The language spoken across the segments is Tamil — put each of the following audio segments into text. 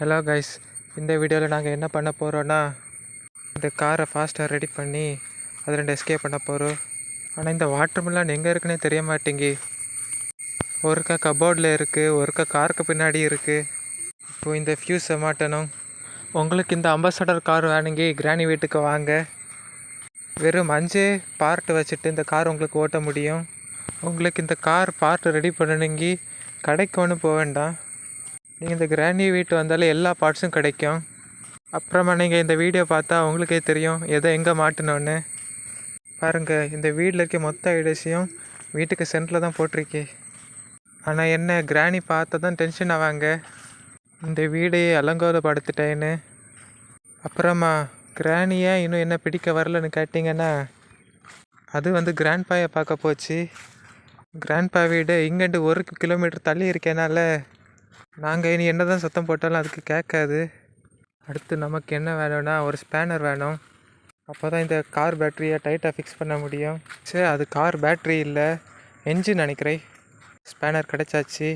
ஹலோ கைஸ், இந்த வீடியோவில் நாங்கள் என்ன பண்ண போகிறோன்னா, இந்த காரை ஃபாஸ்ட்டாக ரெடி பண்ணி அது 2 எஸ்கேப் பண்ண போகிறோம். ஆனால் இந்த வாட்டர் மிலான் எங்கே இருக்குன்னே தெரிய மாட்டேங்கி. ஒருக்கா கபோர்டில் இருக்குது, ஒருக்கா காருக்கு பின்னாடி இருக்குது. இப்போது இந்த ஃபியூஸை மாட்டணும். உங்களுக்கு இந்த அம்பாசடர் கார் வேணுங்கி கிராணி வீட்டுக்கு வாங்க. வெறும் 5 பார்ட்டு வச்சுட்டு இந்த கார் உங்களுக்கு ஓட்ட முடியும். உங்களுக்கு இந்த கார் பார்ட்டு ரெடி பண்ணணுங்கி கடைக்கு ஒன்றும் போக வேண்டாம். நீங்கள் இந்த கிராணி வீட்டு வந்தாலே எல்லா பார்ட்ஸும் கிடைக்கும். அப்புறமா நீங்கள் இந்த வீடியோ பார்த்தா உங்களுக்கே தெரியும் எதை எங்கே மாட்டணுன்னு. பாருங்கள், இந்த வீட்டில் இருக்க மொத்த ஐடியாஸையும் வீட்டுக்கு சென்டரில் தான் போட்டிருக்கே. ஆனால் என்ன, கிராணி பார்த்தா தான் டென்ஷன் ஆவாங்க, இந்த வீடையே அலங்கோலப்படுத்திட்டேன்னு. அப்புறமா கிராணியை இன்னும் என்ன பிடிக்க வரலன்னு கேட்டிங்கன்னா, அது கிராண்ட்பாயை பார்க்க போச்சு. கிராண்ட்பா வீடு இங்கேண்டு 1 கிலோமீட்டர் தள்ளி இருக்கனால நாங்கள் இனி என்ன தான் சத்தம் போட்டாலும் அதுக்கு கேட்காது. அடுத்து நமக்கு என்ன வேணும்னா ஒரு ஸ்பேனர் வேணும். அப்போ தான் இந்த கார் பேட்டரியை டைட்டாக ஃபிக்ஸ் பண்ண முடியும். சரி, அது கார் பேட்ரி இல்லை, என்ஜின் நினைக்கிறேன். ஸ்பேனர் கிடச்சாச்சு.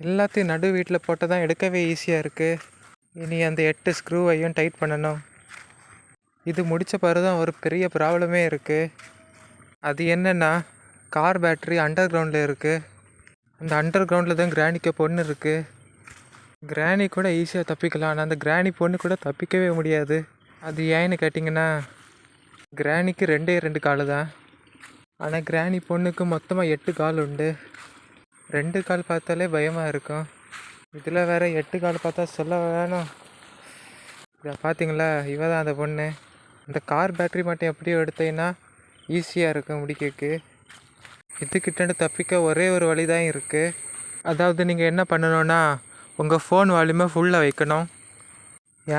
எல்லாத்தையும் நடு வீட்டில் போட்டால் தான் எடுக்கவே ஈஸியாக இருக்குது. இனி அந்த 8 ஸ்க்ரூவையும் டைட் பண்ணணும். இது முடித்த பிறகு தான் ஒரு பெரிய ப்ராப்ளமே இருக்குது. அது என்னென்னா, கார் பேட்ரி அண்டர் கிரவுண்டில் இருக்குது. அந்த அண்டர் கிரவுண்டில் தான் கிராணிக்கு பொண்ணு இருக்குது. கிராணி கூட ஈஸியாக தப்பிக்கலாம், ஆனால் அந்த கிராணி பொண்ணு கூட தப்பிக்கவே முடியாது. அது ஏன்னு கேட்டிங்கன்னா, கிராணிக்கு 2 கால் தான். ஆனால் கிராணி பொண்ணுக்கு மொத்தமாக 8 கால் உண்டு. 2 கால் பார்த்தாலே பயமாக இருக்கும். இதில் வேறு 8 கால் பார்த்தா சொல்ல வேணும். இதை பார்த்தீங்களா, இவ தான் அந்த பொண்ணு. அந்த கார் பேட்ரி மட்டும் எப்படியோ எடுத்தீங்கன்னா ஈஸியாக இருக்கும் முடிக்கக்கு. இதுக்கிட்ட தப்பிக்க ஒரே ஒரு வழி தான் இருக்குது. அதாவது நீங்கள் என்ன பண்ணணுன்னா, உங்கள் ஃபோன் வால்யூமை ஃபுல்லாக வைக்கணும்.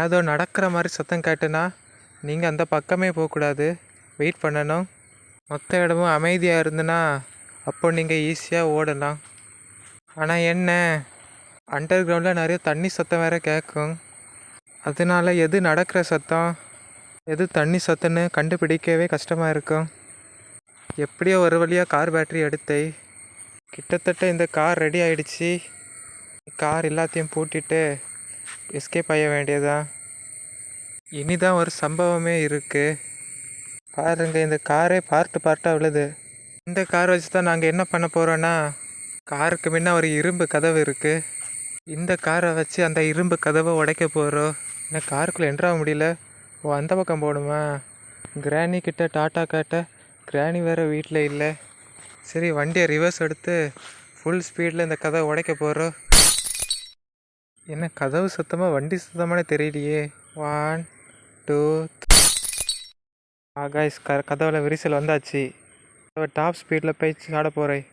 ஏதோ நடக்கிற மாதிரி சத்தம் கேட்டுனா நீங்கள் அந்த பக்கமே போகக்கூடாது, வெயிட் பண்ணணும். மொத்த இடமும் அமைதியாக இருந்துன்னா அப்போ நீங்கள் ஈஸியாக ஓடலாம். ஆனால் என்ன, அண்டர் கிரவுண்டில் நிறைய தண்ணி சத்தம் வேறு கேட்கும். அதனால எது நடக்கிற சத்தம் எது தண்ணி சத்தம்னு கண்டுபிடிக்கவே கஷ்டமாக இருக்கும். எப்படியோ ஒரு வழியாக கார் பேட்டரி எடுத்தே. கிட்டத்தட்ட இந்த கார் ரெடி ஆகிடுச்சு. கார் எல்லாத்தையும் பூட்டிட்டு எஸ்கேப் ஆக வேண்டியதான். இனிதான் ஒரு சம்பவமே இருக்குது. பாருங்கள், இந்த காரே பார்ட்டாக விழுது. இந்த கார் வச்சு தான் நாங்கள் என்ன பண்ண போகிறோன்னா, காருக்கு முன்ன ஒரு இரும்பு கதவு இருக்குது. இந்த காரை வச்சு அந்த இரும்பு கதவை உடைக்க போகிறோம். ஏன்னா காருக்குள்ளே என்ட்ராக முடியல. அந்த பக்கம் போகணுமா? கிராணி கிட்ட டாட்டா காட்ட, கிராணி வேறு வீட்டில் இல்லை. சரி, வண்டியை ரிவர்ஸ் எடுத்து ஃபுல் ஸ்பீடில் இந்த கதவை உடைக்க போகிறோம். என்ன கதவு சுத்தமாக வண்டி சுத்தமானே தெரியலையே. 1 2 3 காய்ஸ், கதவில் விரிசல் வந்தாச்சு. டாப் ஸ்பீடில் போய் சாட போகிறேன்.